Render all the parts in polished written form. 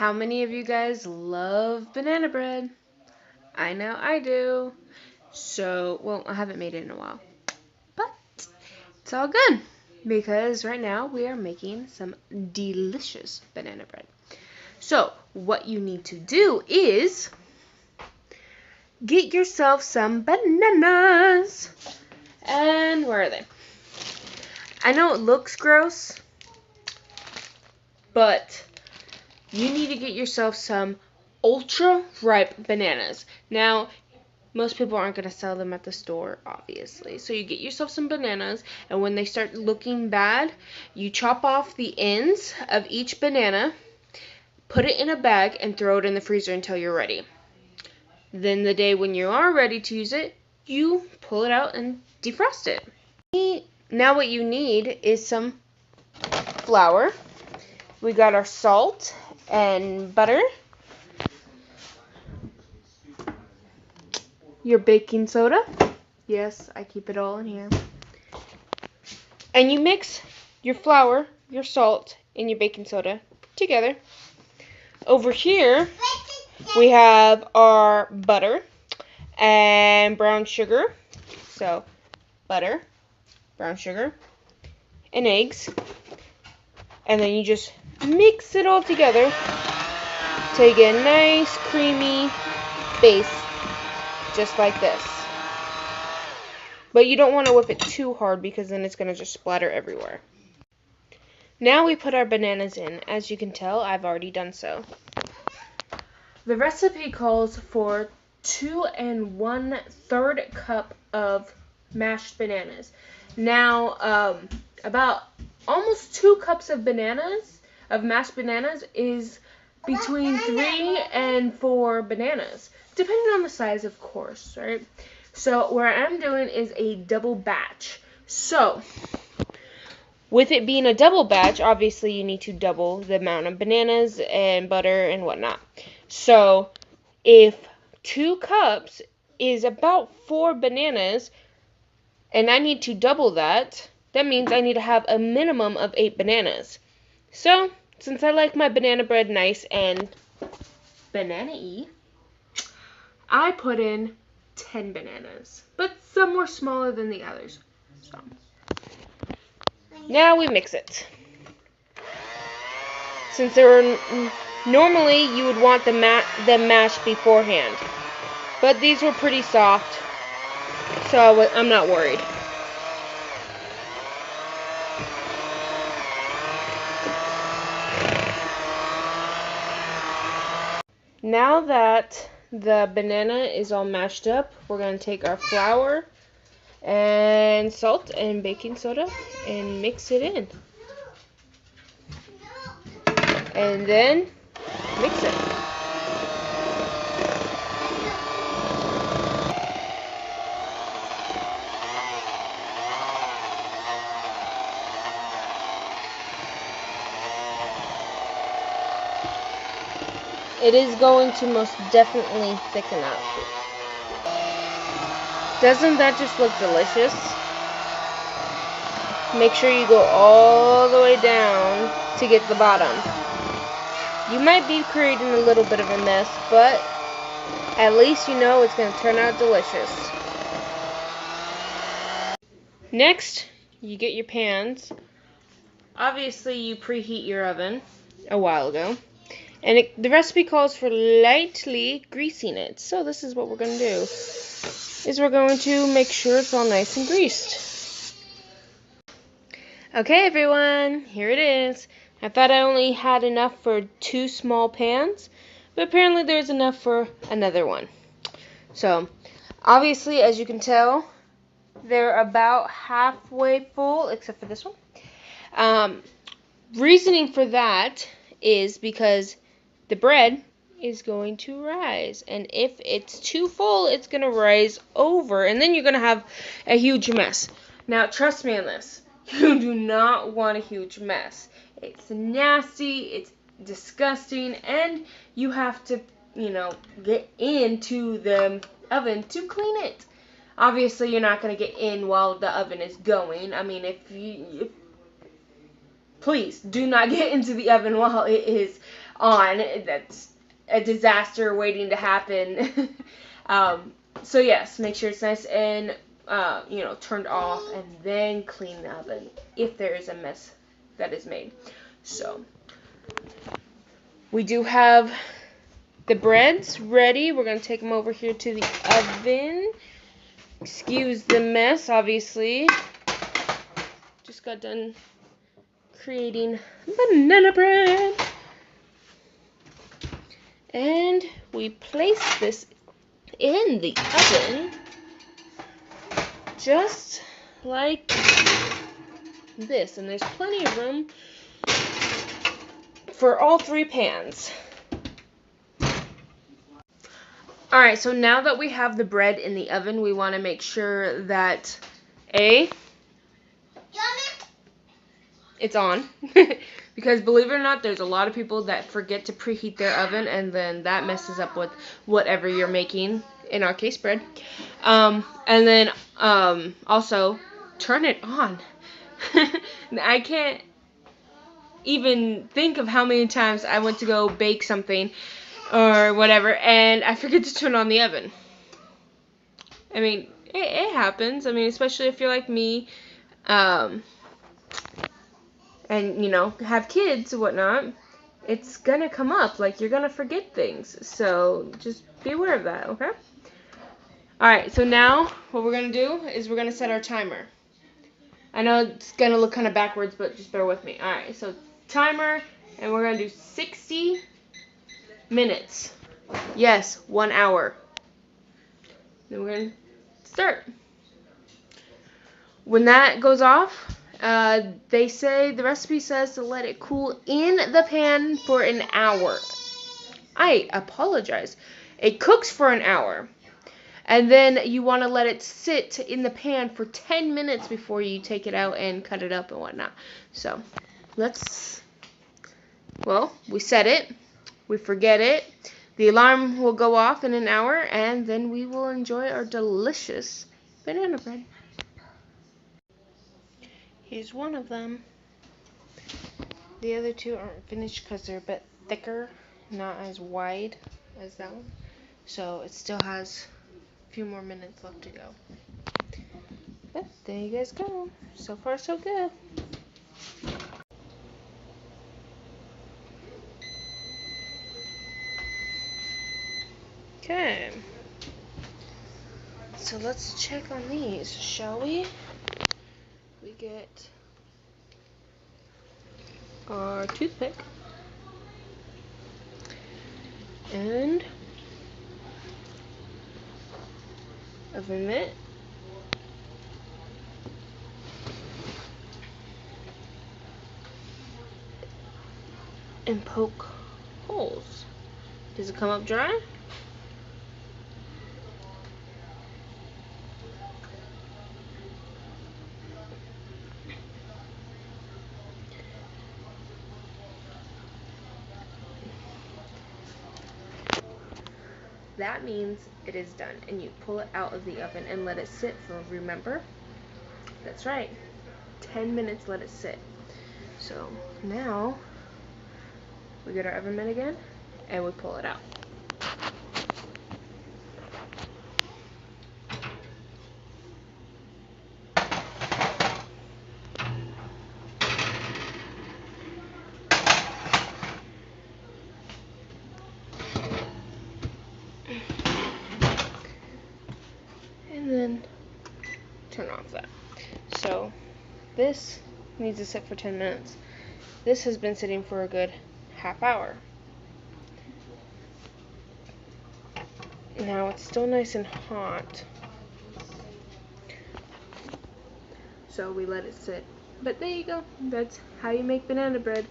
How many of you guys love banana bread? I know I do. So, well, I haven't made it in a while. But it's all good because right now we are making some delicious banana bread. So, what you need to do is get yourself some bananas. And where are they? I know it looks gross, but you need to get yourself some ultra ripe bananas. Now, most people aren't going to sell them at the store, obviously. So you get yourself some bananas, and when they start looking bad, you chop off the ends of each banana, put it in a bag, and throw it in the freezer until you're ready. Then the day when you are ready to use it, you pull it out and defrost it. Now what you need is some flour. We got our salt and butter, your baking soda. Yes, I keep it all in here. And you mix your flour, your salt, and your baking soda together. Over here, we have our butter and brown sugar. So, butter, brown sugar, and eggs. And then you just mix it all together till you get a nice creamy base, just like this. But you don't want to whip it too hard because then it's going to just splatter everywhere. Now we put our bananas in. As you can tell, I've already done so. The recipe calls for 2 1/3 cup of mashed bananas. Now, about almost 2 cups of mashed bananas is between 3 and 4 bananas, depending on the size, of course, right? So what I'm doing is a double batch. So with it being a double batch, obviously you need to double the amount of bananas and butter and whatnot. So if 2 cups is about 4 bananas, and I need to double that, that means I need to have a minimum of 8 bananas. So, since I like my banana bread nice and banana-y, I put in 10 bananas, but some were smaller than the others. So, now we mix it. Since normally you would want them mashed beforehand, but these were pretty soft, so I'm not worried. Now that the banana is all mashed up, we're going to take our flour and salt and baking soda and mix it in. And then mix it. It is going to most definitely thicken up. Doesn't that just look delicious? Make sure you go all the way down to get the bottom. You might be creating a little bit of a mess, but at least you know it's going to turn out delicious. Next, you get your pans. Obviously, you preheat your oven a while ago. And the recipe calls for lightly greasing it. So this is what we're going to do. Is we're going to make sure it's all nice and greased. Okay, everyone, here it is. I thought I only had enough for 2 small pans, but apparently there's enough for another one. So, obviously, as you can tell, they're about halfway full, except for this one. Reasoning for that is because the bread is going to rise, and if it's too full, it's going to rise over, and then you're going to have a huge mess. Now, trust me on this. You do not want a huge mess. It's nasty, it's disgusting, and you have to, get into the oven to clean it. Obviously, you're not going to get in while the oven is going. I mean, please do not get into the oven while it is on. That's a disaster waiting to happen. So yes, make sure it's nice and turned off, and then clean the oven if there is a mess that is made. So we do have the breads ready. We're gonna take them over here to the oven. Excuse the mess, obviously. Just got done creating banana bread. And we place this in the oven just like this. And there's plenty of room for all 3 pans. Alright, so now that we have the bread in the oven, we want to make sure that it's on. Because believe it or not, there's a lot of people that forget to preheat their oven, and then that messes up with whatever you're making, in our case bread. And then also turn it on. I can't even think of how many times I went to go bake something or whatever and I forget to turn on the oven. I mean, it happens. I mean, especially if you're like me, and have kids or whatnot, it's gonna come up. Like, you're gonna forget things. So just be aware of that, okay? Alright, so now what we're gonna do is we're gonna set our timer. I know it's gonna look kind of backwards, but just bear with me. Alright, so timer, and we're gonna do 60 minutes. Yes, 1 hour. Then we're gonna start. When that goes off, the recipe says to let it cool in the pan for an hour. I apologize. It cooks for an hour. And then you want to let it sit in the pan for 10 minutes before you take it out and cut it up and whatnot. So, we set it. We forget it. The alarm will go off in an hour, and then we will enjoy our delicious banana bread. Here's one of them. The other 2 aren't finished because they're a bit thicker, not as wide as that one. So it still has a few more minutes left to go. But there you guys go. So far, so good. Okay. So let's check on these, shall we? We get our toothpick and oven mitt and poke holes. Does it come up dry? That means it is done, and you pull it out of the oven and let it sit for, remember? That's right, 10 minutes, let it sit. So now we get our oven mitt again and we pull it out. And then turn off that. So this needs to sit for 10 minutes. This has been sitting for a good half hour. Now it's still nice and hot, so we let it sit. But there you go. That's how you make banana bread.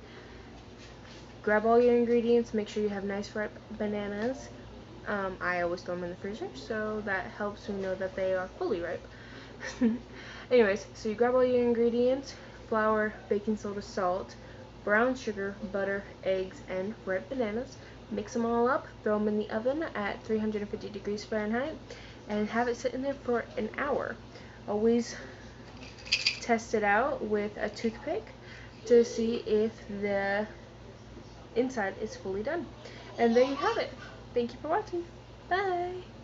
Grab all your ingredients. Make sure you have nice ripe bananas. I always throw them in the freezer, so that helps me know that they are fully ripe. Anyways, so you grab all your ingredients: flour, baking soda, salt, brown sugar, butter, eggs, and ripe bananas. Mix them all up, throw them in the oven at 350 degrees Fahrenheit, and have it sit in there for an hour. Always test it out with a toothpick to see if the inside is fully done. And there you have it. Thank you for watching. Bye.